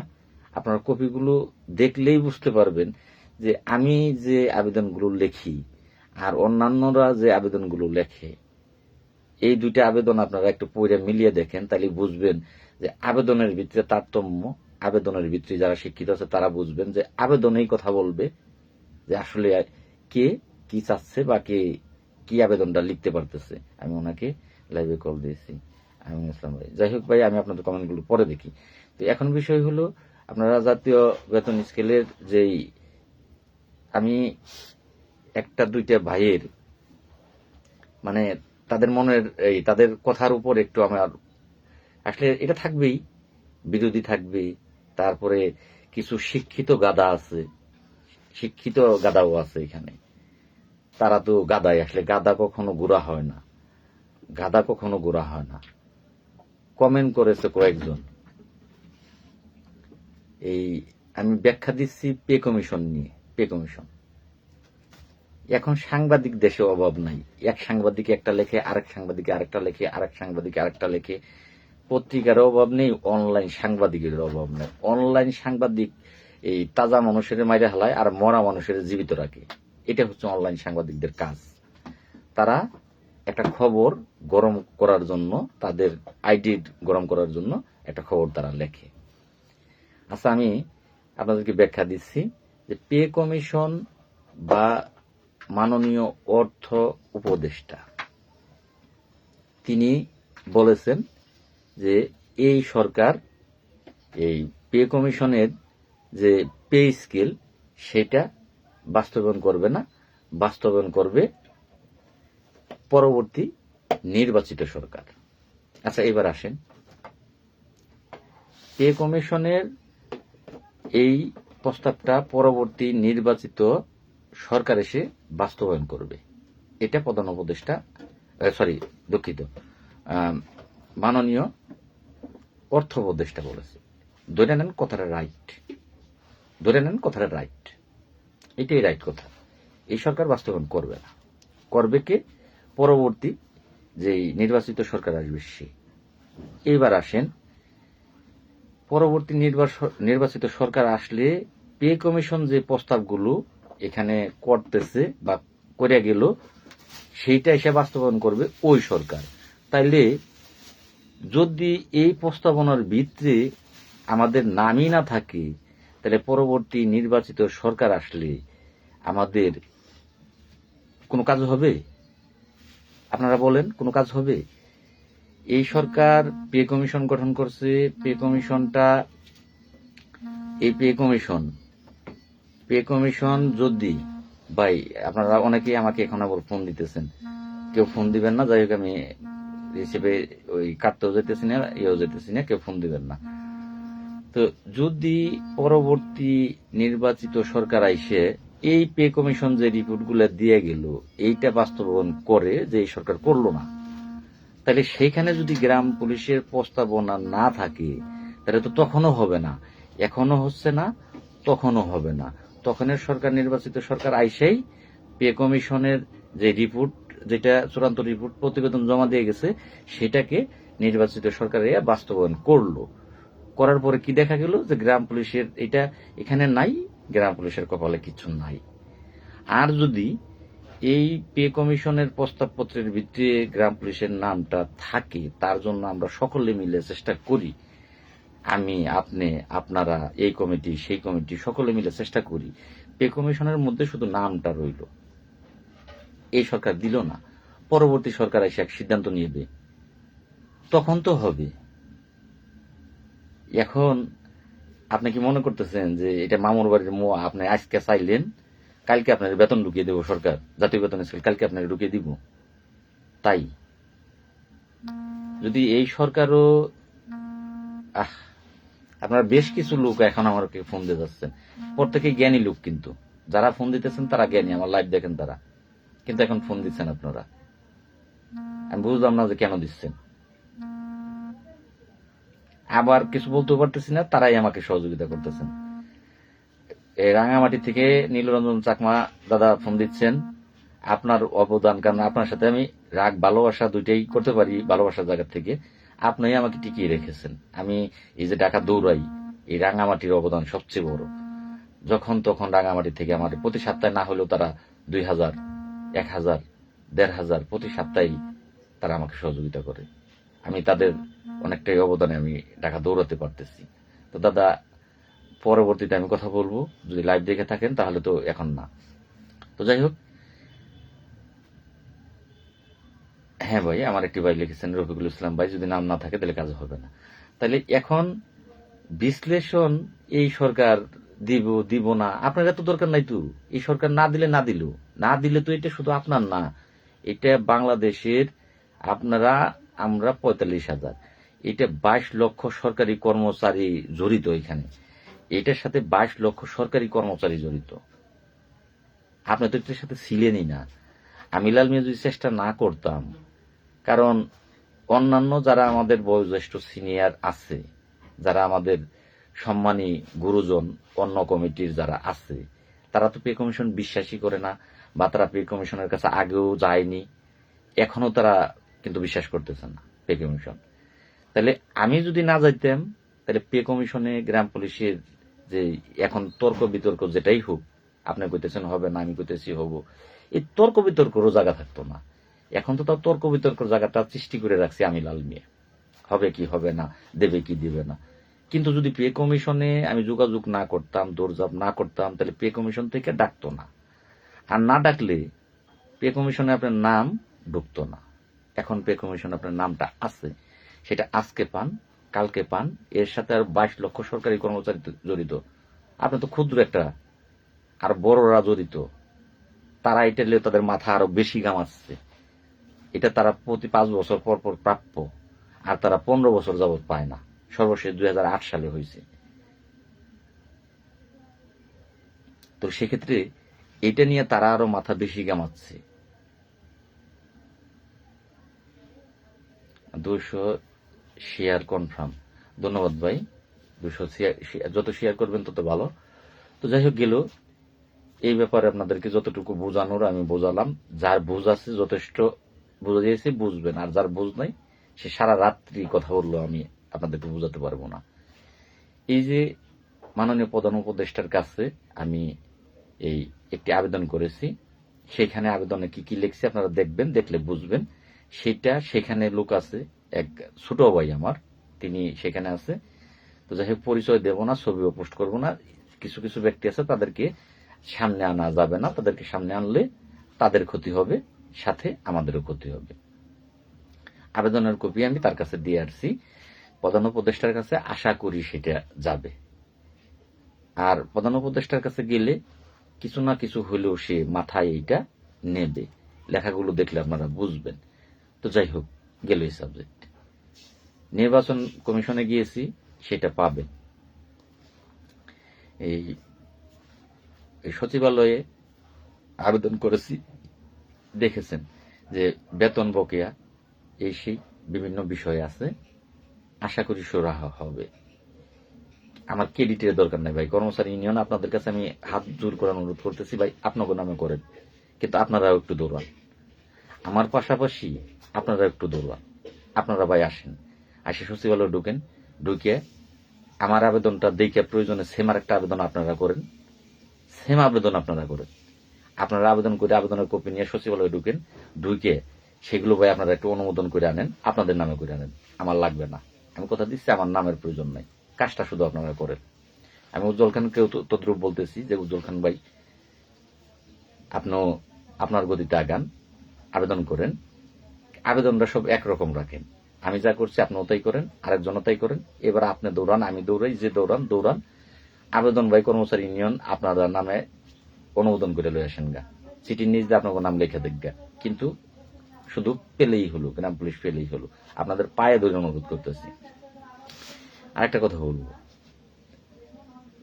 আপনারা কপিগুলো দেখলেই বুঝতে পারবেন যে আমি যে আবেদনগুলো লেখি আর অন্যান্যরা যে আবেদনগুলো লেখে, এই দুইটা আবেদন আপনারা একটু পড়ে মিলিয়ে দেখেন, তাহলে বুঝবেন যে আবেদনের ভিতরে তারতম্য। আবেদনের ভিতরে যারা শিক্ষিত আছে তারা বুঝবেন যে আবেদনেই কথা বলবে যে আসলে কে কি চাচ্ছে বা কে কি আবেদনটা লিখতে পারতেছে। আমি ওনাকে লাইভে কল দিয়েছি, আমি ইসলাম ভাই। যাই হোক ভাই, আমি আপনাদের কমেন্টগুলো পরে দেখি। তো এখন বিষয় হলো, আপনারা জাতীয় বেতন স্কেলের যেই, আমি একটা দুইটা ভাইয়ের মানে তাদের মনের তাদের কথার উপর একটু আমার আসলে এটা থাকবেই, বিরোধী থাকবে। তারপরে কিছু শিক্ষিত গাদা আছে, শিক্ষিত গাদাও আছে এখানে। তারা তো গাদাই, আসলে গাদা কখনো গোড়া হয় না, গাদা কখনো গোড়া হয় না। কমেন্ট করেছে কয়েকজন। আমি ব্যাখ্যা দিচ্ছি পে কমিশন নিয়ে। পে কমিশন, এখন সাংবাদিক দেশে অভাব নাই। এক সাংবাদিক একটা লেখে, আরেক সাংবাদিক আরেকটা লেখে, আরেক সাংবাদিক আরেকটা লেখে। পত্রিকার অভাব নেই, অনলাইন সাংবাদিকের অভাব নেই। অনলাইন সাংবাদিক তাজা মানুষের মাইরে হালায় আর মরা মানুষের জীবিত রাখে। এটা হচ্ছে অনলাইন সাংবাদিকদের কাজ। তারা একটা খবর গরম করার জন্য, তাদের আইডি গরম করার জন্য একটা খবর তারা লেখে। আচ্ছা, আমি আপনাদেরকে ব্যাখ্যা দিচ্ছি যে পে কমিশন বা মাননীয় অর্থ উপদেষ্টা তিনি বলেছেন যে এই সরকার এই পে কমিশনের যে পে স্কেল সেটা বাস্তবায়ন করবে না, বাস্তবায়ন করবে পরবর্তী নির্বাচিত সরকার। আচ্ছা, এবার আসেন, পে কমিশনের এই প্রস্তাবটা পরবর্তী নির্বাচিত সরকার এসে বাস্তবায়ন করবে, এটা প্রধান উপদেষ্টা, দুঃখিত, মাননীয় অর্থ উপদেষ্টা বলেছে। ধরে নেন কথাটা রাইট, ধরে নেন কথাটা রাইট, এটাই রাইট কথা। এই সরকার বাস্তবায়ন করবে না, করবে কে? পরবর্তী যে নির্বাচিত সরকার আসবে সে। এবার আসেন, পরবর্তী নির্বাচিত সরকার আসলে পে কমিশন যে প্রস্তাবগুলো এখানে করতেছে বা করে গেল সেইটা এসে বাস্তবায়ন করবে ওই সরকার। তাইলে যদি এই প্রস্তাবনার ভিতরে আমাদের নামই না থাকে, তাহলে পরবর্তী নির্বাচিত সরকার আসলে আমাদের কোনো কাজ হবে? আপনারা বলেন, কোনো কাজ হবে? এই সরকার পে কমিশন গঠন করছে। পে কমিশনটা, এই পে কমিশন যদি, ভাই আপনারা অনেকেই আমাকে এখন আবার ফোন দিতেছেন, কেউ ফোন দিবেন না। যাই হোক, আমি রিসিভে ওই কাটতেও যেতেছি না, ইয়েও যেতেছি না, কেউ ফোন দিবেন না। তো যদি পরবর্তী নির্বাচিত সরকার আইসে এই পে কমিশন যে রিপোর্টগুলো দিয়ে গেল এইটা বাস্তবায়ন করে, যে এই সরকার করলো না, তাহলে সেইখানে যদি গ্রাম পুলিশের প্রস্তাবনা না থাকে তাহলে তো তখনও হবে না, এখনো হচ্ছে না, তখনও হবে না। তখনের সরকার, নির্বাচিত সরকার আইসেই পে কমিশনের যে রিপোর্ট, যেটা চূড়ান্ত রিপোর্ট প্রতিবেদন জমা দিয়ে গেছে, সেটাকে নির্বাচিত সরকার বাস্তবায়ন করলো। করার পরে কি দেখা গেল যে গ্রাম পুলিশের এটা এখানে নাই, গ্রাম পুলিশের কপালে কিছু নাই। আর যদি এই পে কমিশনের প্রস্তাবপত্রের ভিত্তিতে গ্রাম পুলিশের নামটা থাকে, তার জন্য আমরা সকলে মিলে চেষ্টা করি, আমি, আপনি, আপনারা, এই কমিটি, সেই কমিটি, সকলে মিলে চেষ্টা করি, পে কমিশনের মধ্যে শুধু নামটা রইল। এই সরকার দিল না, পরবর্তী সরকার এসে এক সিদ্ধান্ত নিবে, তখন তো হবে। এখন আপনি কি মনে করতেছেন যে এটা মামুর বাড়ির আপনি আজকে চাইলেন, কালকে আপনার বেতন ঢুকিয়ে দেবো সরকার, জাতীয় বেতন স্কেল কালকে আপনাকে ঢুকিয়ে দিব? তাই যদি এই সরকারও আপনারা বেশ কিছু লোক এখন আমাকে ফোন দিয়ে যাচ্ছেন, প্রত্যেকে জ্ঞানী লোক, কিন্তু যারা ফোন দিতেছেন তারা জ্ঞানী, আমার লাইভ দেখেন তারা, কিন্তু এখন ফোন দিচ্ছেন আপনারা, আমি বুঝলাম না যে কেন দিচ্ছেন। আবার কিছু বলতে পারতেছি না, তারাই আমাকে সহযোগিতা করতেছেন। এই রাঙামাটি থেকে নীলরঞ্জন চাকমা দাদা ফোন দিচ্ছেন, আপনার অবদান, কারণ আপনার সাথে আমি রাগ ভালোবাসা দুইটাই করতে পারি, ভালোবাসার জায়গা থেকে আপনি আমাকে টিকিয়ে রেখেছেন। আমি এই যে ঢাকা দৌড়াই, এই রাঙামাটির অবদান সবচেয়ে বড়। যখন তখন রাঙামাটি থেকে আমার প্রতি সপ্তাহে না হলেও তারা 2000, 1000, 1500 প্রতি সপ্তাহেই তারা আমাকে সহযোগিতা করে। আমি তাদের অনেকটাই অবদানে আমি ঢাকা দৌড়াতে পারতেছি। তো দাদা, পরবর্তীতে আমি কথা বলবো, যদি লাইভ দেখে থাকেন তাহলে তো এখন না। তো যাই হোক, হ্যাঁ ভাই, আমার একটি ভাই লিখেছেন রফিকুল ইসলাম ভাই, যদি নাম না থাকে তাহলে কাজ হবে না। তাহলে এখন বিশ্লেষণ, এই সরকার দিব না, আপনার এত দরকার নাই তো। এই সরকার না দিলে না দিলে তো এটা শুধু আপনার না, এটা বাংলাদেশের, আপনারা, আমরা 45,000, এটা 22 লক্ষ সরকারি কর্মচারী জড়িত এখানে, এটার সাথে 22 লক্ষ সরকারি কর্মচারী জড়িত। আপনি তো এটার সাথে ছিলেনই না। আমি লাল মিয়া যদি চেষ্টা না করতাম, কারণ অন্যান্য যারা আমাদের বয়োজ্যেষ্ঠ সিনিয়র আছে, যারা আমাদের সম্মানী গুরুজন, অন্য কমিটির যারা আছে, তারা তো পে কমিশন বিশ্বাসই করে না, বা তারা পে কমিশনের কাছে আগেও যায়নি, এখনো তারা কিন্তু বিশ্বাস করতেছে না পে কমিশন। তাহলে আমি যদি না যাইতাম, তাহলে পে কমিশনে গ্রাম পুলিশের যে এখন তর্ক বিতর্ক যেটাই হোক, আপনি কইতেছেন হবে না, আমি কইতেছি হব, এই তর্ক বিতর্কেরও জায়গা থাকতো না। এখন তো তার তর্ক বিতর্কের জায়গাটা সৃষ্টি করে রাখছি আমি লাল মিয়া, হবে কি হবে না, দেবে কি দেবে না। কিন্তু যদি পে কমিশনে আমি যোগাযোগ না করতাম, দৌড়ঝাঁপ না করতাম, তাহলে পে কমিশন থেকে ডাকতো না। আর না ডাকলে পে কমিশনে আপনার নাম ঢুকতো না। এখন পে কমিশনে আপনার নামটা আছে, সেটা আজকে পান, কালকে পান, এর সাথে আর 22 লক্ষ সরকারি কর্মচারী জড়িত। আপনি তো ক্ষুদ্র একটা, আর বড়রা জড়িত, তারা এটা নিয়ে তাদের মাথা আরো বেশি ঘামাচ্ছে। এটা তারা প্রতি 5 বছর পর পর প্রাপ্য, আর তারা 15 বছর যাবৎ পায় না, সর্বশেষ 2008 সালে হয়েছে। তো সেক্ষেত্রে এটা নিয়ে তারা আরো মাথা বেশি ঘামাচ্ছে। 200 শেয়ার কনফার্ম, ধন্যবাদ ভাই। 200 যত শেয়ার করবেন তত ভালো। তো যাই হোক, গেল এই ব্যাপারে আপনাদেরকে যতটুকু বোঝানোর আমি বোঝালাম। যার বুঝ আছে যথেষ্ট বুঝা দিয়েছি, বুঝবেন, আর যার বুঝ নাই সে সারা রাত্রি কথা বললো, আমি আপনাদেরকে বোঝাতে পারবো না। এই যে মাননীয় প্রধান উপদেষ্টার কাছে আমি এই একটি আবেদন করেছি, সেখানে আবেদনে কি কি লিখছি আপনারা দেখবেন, দেখলে বুঝবেন। সেটা সেখানে লোক আছে, এক ছোট ভাই আমার, তিনি সেখানে আছে। তো যাই হোক, পরিচয় দেব না, ছবিও পোস্ট করবো না। কিছু কিছু ব্যক্তি আছে, তাদেরকে সামনে আনা যাবে না, তাদেরকে সামনে আনলে তাদের ক্ষতি হবে, সাথে আমাদেরও ক্ষতি হবে। আবেদনের কপি আমি তার কাছে দিয়ে আসছি, প্রধান উপদেষ্টার কাছে আশা করি সেটা যাবে। আর প্রধান উপদেষ্টার কাছে গেলে কিছু না কিছু হলেও সে মাথায় এইটা নেবে, লেখাগুলো দেখলে আপনারা বুঝবেন। তো যাই হোক, গেল এই সাবজেক্ট। নির্বাচন কমিশনে গিয়েছি, সেটা পাবেন। এই সচিবালয়ে আবেদন করেছি, দেখেছেন যে বেতন বকেয়া, সেই বিভিন্ন বিষয় আছে, আশা করি সুরাহা হবে। আমার ক্রেডিটের দরকার নাই ভাই। কর্মচারী ইউনিয়ন আপনাদের কাছে আমি হাত জোর করে অনুরোধ করতেছি ভাই, আপনাকে নামে করেন, কিন্তু আপনারাও একটু দৌড়ান। আমার পাশাপাশি আপনারা একটু দৌড়ান। আপনারা ভাই আসেন, আসে সচিবালয়ে ঢুকেন, ঢুকে আমার আবেদনটা দেখে প্রয়োজনে সেম আর একটা আবেদন আপনারা করেন, সেম আবেদন আপনারা করেন। আপনারা আবেদন করে আবেদনের কপি নিয়ে সচিবালয়ে ঢুকেন, ঢুকে সেগুলো ভাই আপনারা একটু অনুমোদন করে আনেন, আপনাদের নামে করে আনেন। আমার লাগবে না, আমি কথা দিচ্ছি, আমার নামের প্রয়োজন নাই। কাজটা শুধু আপনারা করেন। আমি উজ্জ্বল খানকেও তদ্রুপ বলতেছি যে উজ্জ্বল খান ভাই, আপনিও আপনার গতিতে আগান, আবেদন করেন, আবেদনটা সব একরকম রাখেন। আমি যা করছি আপনিও তাই করেন, আরেকজনও তাই করেন। এবার আপনি দৌড়ান, আমি দৌড়াই, যে দৌড়ান। আবেদন ভাই কর্মচারী ইউনিয়ন আপনারা নামে অনুমোদন করে লই আসেন গা, চিঠির নিচ দিয়ে আপনার নাম লিখে দেখ গা। কিন্তু শুধু পেলেই হলো, গ্রাম পুলিশ পেলেই হলো। আপনাদের পায়ে ধরে অনুরোধ করতেছি। আরেকটা কথা বলবো,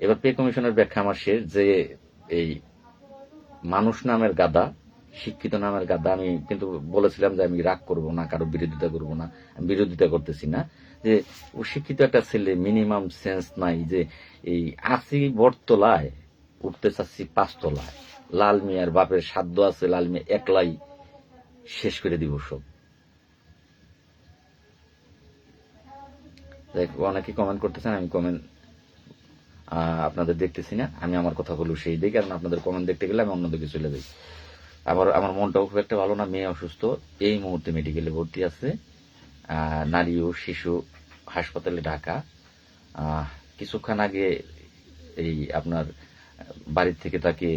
এবার পে কমিশনের ব্যাখ্যা আমার শেষ, যে এই মানুষ নামের গাদা, শিক্ষিত নামের গাদা, আমি কিন্তু বলেছিলাম যে আমি রাগ করব না, কারো বিরোধিতা করব না, আমি বিরোধিতা করতেছি না, যে ও শিক্ষিত একটা ছেলে, মিনিমাম সেন্স নাই যে এই আসি বটতলায় উঠতে চাচ্ছি 5 তলায়। লাল মিয়ার বাপের সাধ্য আছে, লাল মিয়া একলাই শেষ করে দিব সব। অনেকে কমেন্ট করতেছেন, আমি কমেন্ট আপনাদের দেখতেছি না, আমি আমার কথাগুলো সেই দিই, কারণ আপনাদের কমেন্ট দেখতে গেলে আমি অন্যদিকে চলে যাই। আবার আমার মনটাও খুব একটা ভালো না, মেয়ে অসুস্থ, এই মুহূর্তে মেডিকেলে ভর্তি আছে, নারী ও শিশু হাসপাতালে ঢাকা। কিছুক্ষণ আগে এই আপনার বাড়ির থেকে তাকে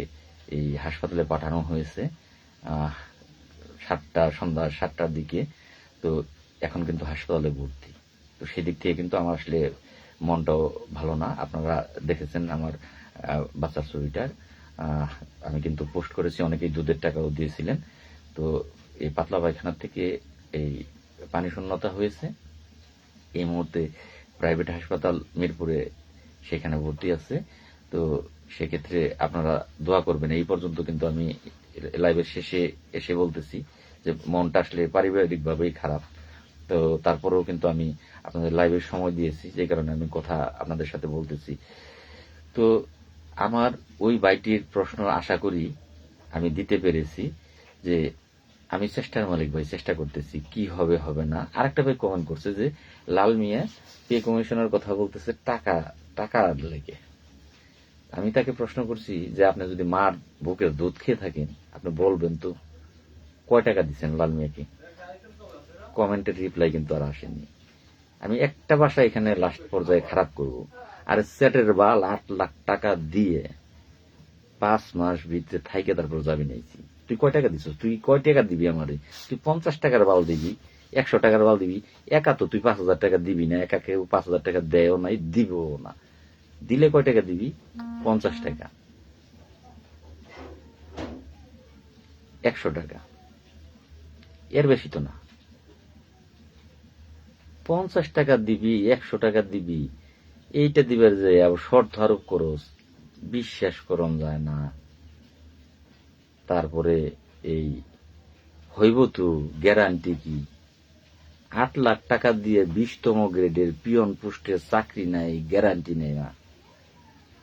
এই হাসপাতালে পাঠানো হয়েছে সন্ধ্যা 7টার দিকে। তো এখন কিন্তু হাসপাতালে ভর্তি। তো সেদিক থেকে কিন্তু আমার আসলে মনটাও ভালো না। আপনারা দেখেছেন আমার বাচ্চার ছবিটার, আমি কিন্তু পোস্ট করেছি, অনেকেই দুধের টাকাও দিয়েছিলেন। তো এই পাতলা পায়খানার থেকে এই পানি শূন্যতা হয়েছে, এই মুহূর্তে প্রাইভেট হাসপাতাল মিরপুরে সেখানে ভর্তি আছে। তো সেক্ষেত্রে আপনারা দোয়া করবেন। এই পর্যন্ত কিন্তু আমি লাইভের শেষে এসে বলতেছি যে মনটা আসলে পারিবারিকভাবেই খারাপ। তো তারপরেও কিন্তু আমি আপনাদের লাইভের সময় দিয়েছি, যে কারণে আমি কথা আপনাদের সাথে বলতেছি। তো আমার ওই বাইটির প্রশ্ন আশা করি আমি দিতে পেরেছি, যে আমি চেষ্টার মালিক ভাই, চেষ্টা করতেছি, কি হবে হবে না। আরেকটা ভাই কমেন্ট করছে যে লাল মিয়া পে কমিশনের কথা বলতেছে টাকা লেগে। আমি তাকে প্রশ্ন করছি যে আপনি যদি মার বুকের দুধ খেয়ে থাকেন, আপনি বলবেন তো কয় টাকা দিচ্ছেন লাল মিয়াকে। কমেন্টের রিপ্লাই কিন্তু আর আসেনি। আমি একটা বাসা এখানে লাস্ট পর্যায়ে খারাপ করব, আর সেটের বাল 8 লাখ টাকা দিয়ে 5 মাস ভিতরে থাইকে তারপর যাবি নাইছি। তুই কয় টাকা দিছিস? তুই কয় টাকা দিবি আমারে? তুই 50 টাকার বাল দিবি, 100 টাকার বাল দিবি, একা তো তুই 5,000 টাকা দিবি না, একা কেউ 5,000 টাকা দেয়ও নাই, দিবও না। দিলে কয় টাকা দিবি? 50 টাকা, 100 টাকা, এর বেশি তো না। 50 টাকা দিবি, 100 টাকা দিবি, এইটা দিবার যে শর্ত আরোপ করস, বিশ্বাস করন যায় না। তারপরে এই হইব তো গ্যারান্টি কি? 8 লাখ টাকা দিয়ে 20তম গ্রেডের পিয়ন পোস্টের চাকরি নাই, গ্যারান্টি নেই না।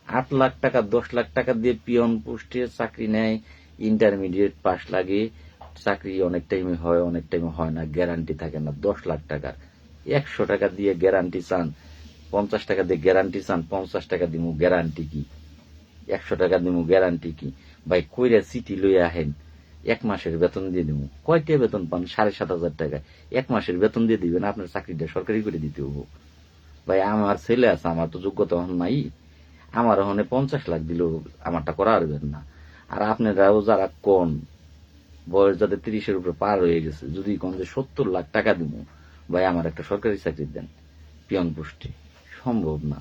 8 লাখ টাকা 10 লাখ টাকা দিয়ে পিয়ন পোস্টের চাকরি নেয়, ইন্টারমিডিয়েট পাস লাগে, চাকরি অনেক টাইমে হয়, অনেক টাইমে হয় না, গ্যারান্টি থাকে না। 10 লাখ টাকা 100 টাকা দিয়ে গ্যারান্টি চান, 50 টাকা দিয়ে গ্যারান্টি চান, 50 টাকা দিমু গ্যারান্টি কি? 100 টাকা দিমু গ্যারান্টি কি? ভাই কইরা চিঠি লই আহেন, 1 মাসের বেতন দিয়ে দিমু। কয়টা বেতন পান? 7,500 টাকা। 1 মাসের বেতন দিয়ে দিবেন, আপনার চাকরিটা সরকারি করে দিতে হবো। ভাই আমার ছেলে আছে, আমার তো যোগ্যতা নাই, আমার ওখানে 50 লাখ দিলেও আমারটা করা পারবেন না। আর আপনারাও যারা কোন বয়স যাদের 30-এর উপরে পার হয়ে গেছে, যদি কোন যে 70 লাখ টাকা দিব, ভাই আমার একটা সরকারি চাকরি দেন পিয়ন পোস্টে, সম্ভব না।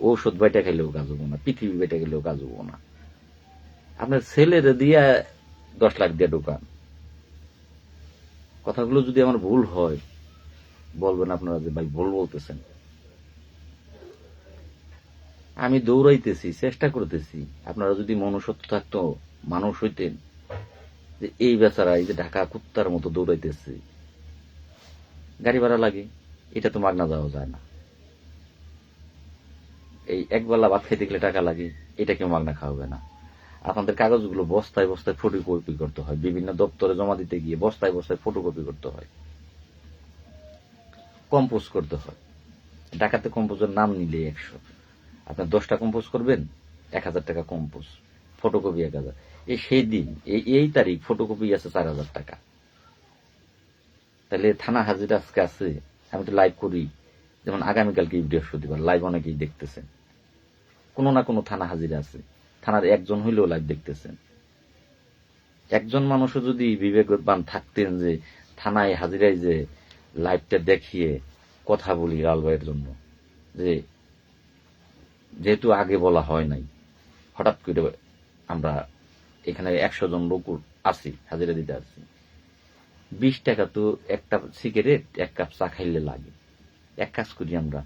ঔষধ বাইটা খাইলেও কাজ হবো না, পৃথিবী বাইটা গেলেও কাজ হবো না। আপনার ছেলেরে দিয়া 10 লাখ দিয়ে ঢোকান। কথাগুলো যদি আমার ভুল হয় বলবেন আপনারা যে ভাই ভুল বলতেছেন। আমি দৌড়াইতেছি, চেষ্টা করতেছি। আপনারা যদি মনুষ্যত্ব থাকতো, মানুষ হইতেন, যে এই বেচারা এই যে ঢাকা কুত্তার মতো দৌড়াইতেছে, গাড়ি ভাড়া লাগে, এটা তো মাগনা যাওয়া যায় না। এই একবেলা ভাত খেতে গেলে টাকা লাগে, এটা কেউ মাগনা খাওয়াবে না। আপনাদের কাগজগুলো বস্তায় বস্তায় ফটোকপি করতে হয়, বিভিন্ন দপ্তরে জমা দিতে গিয়ে বস্তায় বস্তায় ফটোকপি করতে হয়, কম্পোজ করতে হয়। ঢাকাতে কম্পোজের নাম নিলে 100, আপনার 10টা কম্পোজ করবেন 1000 টাকা কম্পোজ, ফটোকপি 1000। এই সেই দিন এই তারিখ ফটোকপি আছে 4000 টাকা। তাহলে থানা হাজিরা আজকে আছে, আমি তো লাইভ করি, যেমন আগামীকালকে বৃহস্পতিবার লাইভ অনেকেই দেখতেছেন, কোনো না কোনো থানা হাজিরা আছে, থানার একজন হইলেও লাইভ দেখতেছেন। একজন মানুষও যদি বিবেকবান থাকতেন যে থানায় হাজিরায় যে লাইভটা দেখিয়ে কথা বলি লাল ভাইয়ের জন্য, যে যেহেতু আগে বলা হয় নাই, হঠাৎ করে আমরা এখানে 100 জন লোক আছি, হাজিরা দিতে আসছি, 20 টাকা তো একটা সিগারেট 1 কাপ চা খাইলে লাগে। এক কাজ করি, আমরা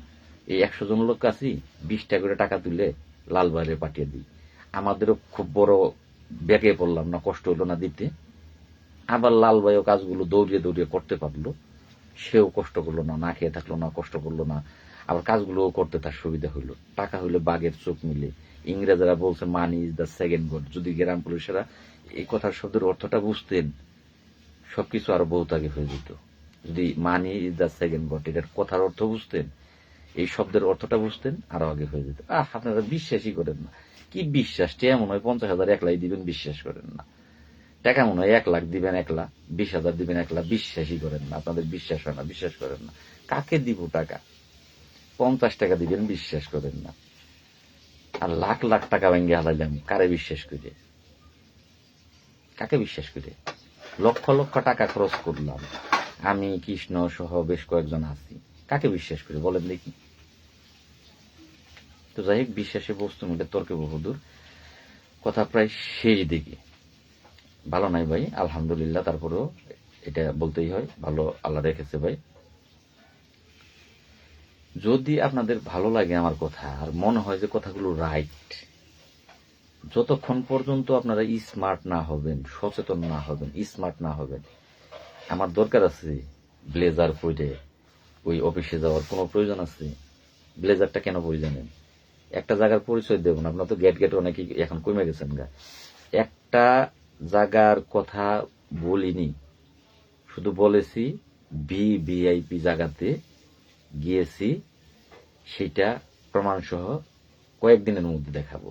এই 100 জন লোক আছি, 20 টাকা করে টাকা তুলে লাল ভাইরে পাঠিয়ে দিই। আমাদেরও খুব বড় ব্যাগে পড়লাম না, কষ্ট হলো না দিতে। আবার লাল ভাইও কাজগুলো দৌড়িয়ে দৌড়িয়ে করতে পারলো, সেও কষ্ট করলো না, না খেয়ে থাকলো না, কষ্ট করলো না, আবার কাজগুলো করতে তার সুবিধা হইলো। টাকা হইলে বাঘের চোখ মিলে। ইংরেজরা বলছে money is the second god. যদি গ্রাম পুলিশেরা এই কথার শব্দের অর্থটা বুঝতেন, সবকিছু আরো বহুত আগে হয়ে যেত। যদি money is the second god এটার কথার অর্থ বুঝতেন, এই শব্দের অর্থটা বুঝতেন, আরো আগে হয়ে যেত। আপনারা বিশ্বাসই করেন না। কি বিশ্বাস? টাকা মনে হয় 50,000 একলাই দিবেন, বিশ্বাস করেন না। টাকা মনে হয় 1 লাখ দিবেন, 1 লাখ 20,000 দিবেন, 1 লাখ, বিশ্বাসই করেন না। আপনাদের বিশ্বাস হয় না, বিশ্বাস করেন না। কাকে দিব টাকা? 50 টাকা দিবেন, বিশ্বাস করেন না। আর লাখ লাখ টাকা ভেঙে হারাইলাম, কারে বিশ্বাস করে? কাকে বিশ্বাস করে? লক্ষ লক্ষ টাকা খরচ করলাম, আমি কৃষ্ণ সহ বেশ কয়েকজন আছি, কাকে বিশ্বাস করে বলেন দেখি? তো যাই হোক, বিশ্বাসে বস্তু মিলে তর্কে বহুদূর, কথা প্রায় শেষ দিকে। ভালো নাই ভাই, আলহামদুলিল্লাহ, তারপরেও এটা বলতেই হয়, ভালো আল্লাহ রেখেছে ভাই। যদি আপনাদের ভালো লাগে আমার কথা আর মনে হয় যে কথাগুলো রাইট, যতক্ষণ পর্যন্ত আপনারা স্মার্ট না হবেন, সচেতন না হবেন, স্মার্ট না হবেন, আমার দরকার আছে ব্লেজার পরে ওই অফিসে যাওয়ার কোনো প্রয়োজন আছে? ব্লেজারটা কেন পরে জানেন? একটা জায়গার পরিচয় দেবেন, আপনার তো গেট গেট অনেকে এখন কমে গেছেন গা। একটা জায়গার কথা বলিনি, শুধু বলেছি ভিআইপি জায়গাতে গিয়েছি, সেটা প্রমাণ সহ কয়েকদিনের মধ্যে দেখাবো।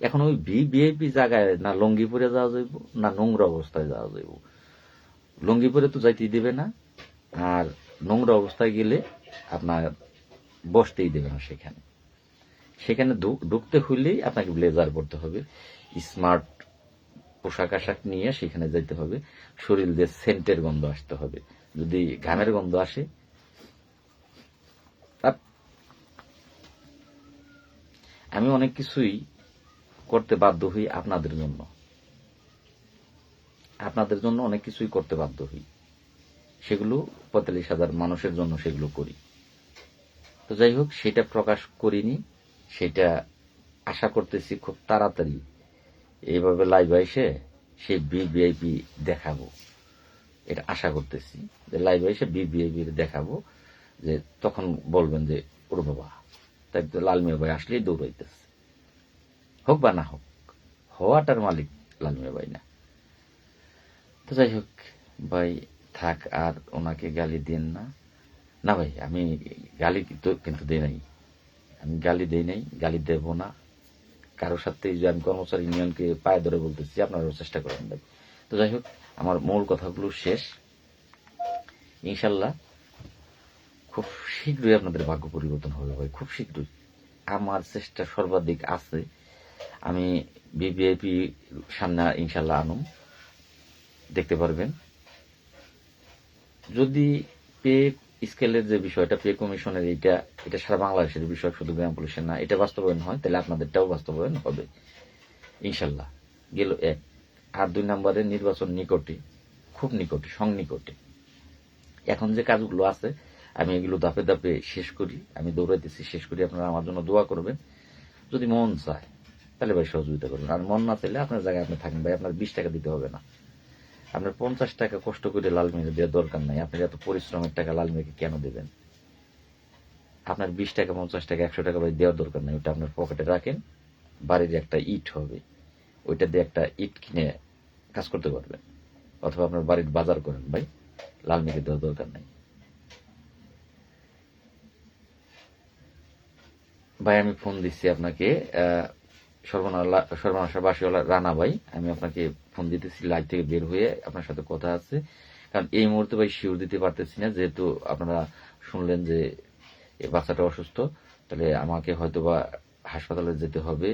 এখন ওই ভিআইপি জায়গায় না লঙ্গি পরে যাওয়া যাইব, না নোংরা অবস্থায় যাওয়া যাইব। লঙ্গি পরে তো যাইতেই দেবে না, আর নোংরা অবস্থায় গেলে আপনার বসতেই দেবে না। সেখানে সেখানে ঢুকতে হইলেই আপনাকে ব্লেজার পরতে হবে, স্মার্ট পোশাক আশাক নিয়ে সেখানে যাইতে হবে, শরীর দিয়ে সেন্টের গন্ধ আসতে হবে। যদি ঘামের গন্ধ আসে, আমি অনেক কিছুই করতে বাধ্য হই আপনাদের জন্য, আপনাদের জন্য অনেক কিছুই করতে বাধ্য হই, সেগুলো 45,000 মানুষের জন্য সেগুলো করি। তো যাই হোক, সেটা প্রকাশ করিনি, সেটা আশা করতেছি খুব তাড়াতাড়ি এইভাবে লাইভ এসে সেই ভিআইপি দেখাবো। এটা আশা করতেছি যে লাইভ এসে ভিআইপি দেখাবো, যে তখন বলবেন যে ওর বাবা, তাই তো লাল মিয়া ভাই আসলেই দৌড়াইতেছে। হোক বা না হোক, হওয়াটার মালিক লাল মিয়া ভাই না। তো যাই হোক ভাই, থাক, আর ওনাকে গালি দিন না। না ভাই, আমি গালি কিন্তু দেই নাই, আমি গালি দেই নাই, গালি দেব না কারোর সাথে। যে আমি কর্মচারী ইউনিয়নকে পায়ে ধরে বলতেছি, আপনারাও চেষ্টা করেন ভাই। তো যাই হোক, আমার মূল কথাগুলো শেষ। ইনশাল্লাহ খুব শীঘ্রই আপনাদের ভাগ্য পরিবর্তন হবে ভাই, খুব শীঘ্রই। আমার চেষ্টা সর্বাধিক আছে, আমি ভিভিআইপি সামনে ইনশাল্লাহ আনুম, দেখতে পারবেন। যদি পে স্কেলের যে বিষয়টা, পে কমিশনের, এটা সারা বাংলাদেশের বিষয়, শুধু গ্রাম পুলিশের না, এটা বাস্তবায়ন হয়, তাহলে আপনাদেরটাও বাস্তবায়ন হবে ইনশাল্লাহ। গেল 1। আর 2 নম্বরে নির্বাচন নিকটে, খুব নিকটে, সংনিকটে। এখন যে কাজগুলো আছে আমি এগুলো ধাপে ধাপে শেষ করি, আমি দৌড়াইতেছি, শেষ করি। আপনারা আমার জন্য দোয়া করবেন। যদি মন চায় তাহলে ভাই সহযোগিতা করবেন, আর মন না চাইলে আপনার জায়গায় আপনি থাকেন ভাই, আপনার 20 টাকা দিতে হবে না, আপনার 50 টাকা কষ্ট করে লাল মেঘে দেওয়ার দরকার নাই। আপনার এত পরিশ্রমের টাকা লাল মেঘে কেন দেবেন? আপনার 20 টাকা 50 টাকা 100 টাকা ভাই দেওয়ার দরকার নেই, ওটা আপনার পকেটে রাখেন। বাড়ির একটা ইট হবে, ওইটা দিয়ে একটা ইট কিনে কাজ করতে পারবেন, অথবা আপনার বাড়ির বাজার করেন ভাই, লাল মিকে দেওয়ার দরকার নেই। ভাই আমি ফোন দিচ্ছি আপনাকে, সর্বনাশা বাসীওয়ালা রানা ভাই, আমি আপনাকে ফোন দিতেছি লাইভ থেকে বের হয়ে, আপনার সাথে কথা আছে। কারণ এই মুহূর্তে ভাই শিওর দিতে পারতেছি না, যেহেতু আপনারা শুনলেন যে এই বাচ্চাটা অসুস্থ, তাহলে আমাকে হয়তোবা হাসপাতালে যেতে হবে।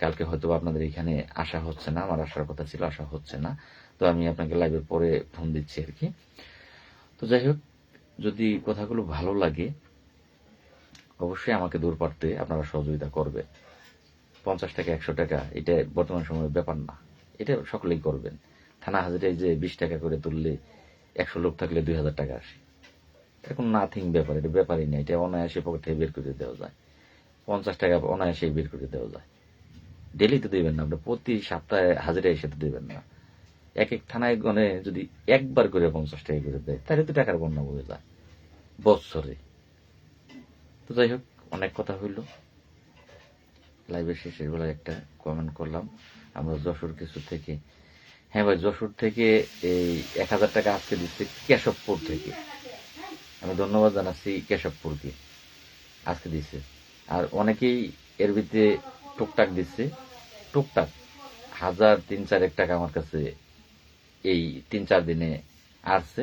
কালকে হয়তোবা আপনাদের এখানে আসা হচ্ছে না, আমার আসার কথা ছিল, আসা হচ্ছে না। তো আমি আপনাকে লাইভের পরে ফোন দিচ্ছি আর কি। তো যাই হোক, যদি কথাগুলো ভালো লাগে অবশ্যই আমাকে দূর পারতে আপনারা সহযোগিতা করবে। 50 টাকা 100 টাকা এটা বর্তমান সময়ের ব্যাপার না, এটা সকলেই করবেন। থানা হাজিরায় যে 20 টাকা করে তুললে 100 লোক থাকলে 2000 টাকা আসে, এরকম নাথিং ব্যাপার, এটা ব্যাপারই না, এটা অনায়াসে পকেট থেকে বের করে দেওয়া যায়। 50 টাকা অনায়াসে বের করে দেওয়া যায়। ডেলি তো দেবেন না, আপনি প্রতি সপ্তাহে হাজিরা এসে তো দেবেন না। এক এক থানায় গণে যদি একবার করে 50 টাকা করে দেয়, তাহলে তো টাকার বন্যা বয়ে যায় বৎসরে। তো যাই হোক, অনেক কথা হইল, লাইভের শেষের বেলায় একটা কমেন্ট করলাম আমরা যশোর কিছু থেকে। হ্যাঁ ভাই, যশোর থেকে এই 1000 টাকা আজকে দিচ্ছে কেশবপুর থেকে, আমি ধন্যবাদ জানাচ্ছি কেশবপুরকে, আজকে দিচ্ছে। আর অনেকেই এর ভিতরে টুকটাক দিচ্ছে, টুকটাক 1000 3-4 টাকা আমার কাছে এই 3-4 দিনে আসছে।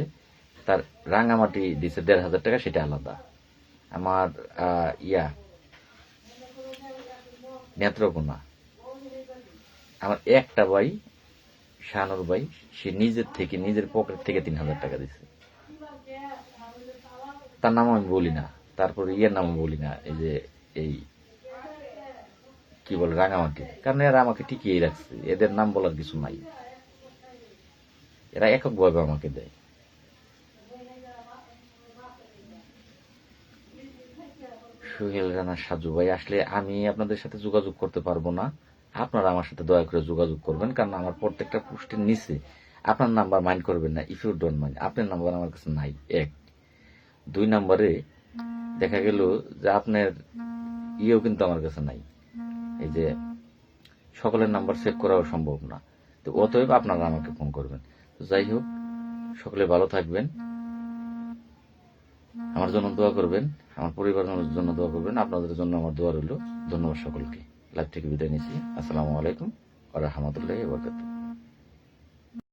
তার রাঙামাটি দিচ্ছে 1500 টাকা, সেটা আলাদা। আমার নেত্রকোনা আমার একটা ভাই, শানুর ভাই, সে নিজের থেকে নিজের পকেট থেকে 3000 টাকা দিচ্ছে। তার নাম আমি বলি না, তারপরে নাম বলি না, এই যে এই কি বলে রাঙামাটি, কারণ এরা আমাকে টিকিয়ে রাখছে, এদের নাম বলার কিছু নাই, এরা এককভাবে আমাকে দেয়। সোহেল রানা সাজু ভাই, আসলে আমি আপনাদের সাথে যোগাযোগ করতে পারবো না, আপনারা আমার সাথে দয়া করে যোগাযোগ করবেন, কারণ আমার প্রত্যেকটা পোস্টের নিচে আপনার নাম্বার মাইন্ড করবেন না, ইফ ইউ ডোন্ট মাইন্ড, আপনার নাম্বার আমার কাছে নাই। 2 নম্বরে দেখা গেল যে আপনার ইয়েও কিন্তু আমার কাছে নাই, এই যে সকলের নাম্বার সেভ করাও সম্ভব না। তো অতএব আপনারা আমাকে ফোন করবেন। তো যাই হোক, সকলে ভালো থাকবেন, আমার জন্য দোয়া করবেন, আমার পরিবারের জন্য দোয়া করবেন, আপনাদের জন্য আমার দোয়া রইল। ধন্যবাদ সকলকে, লাইভ থেকে বিদায় নিচ্ছি। আসসালামু আলাইকুম ওয়া রাহমাতুল্লাহি ওয়া বারাকাতুহু।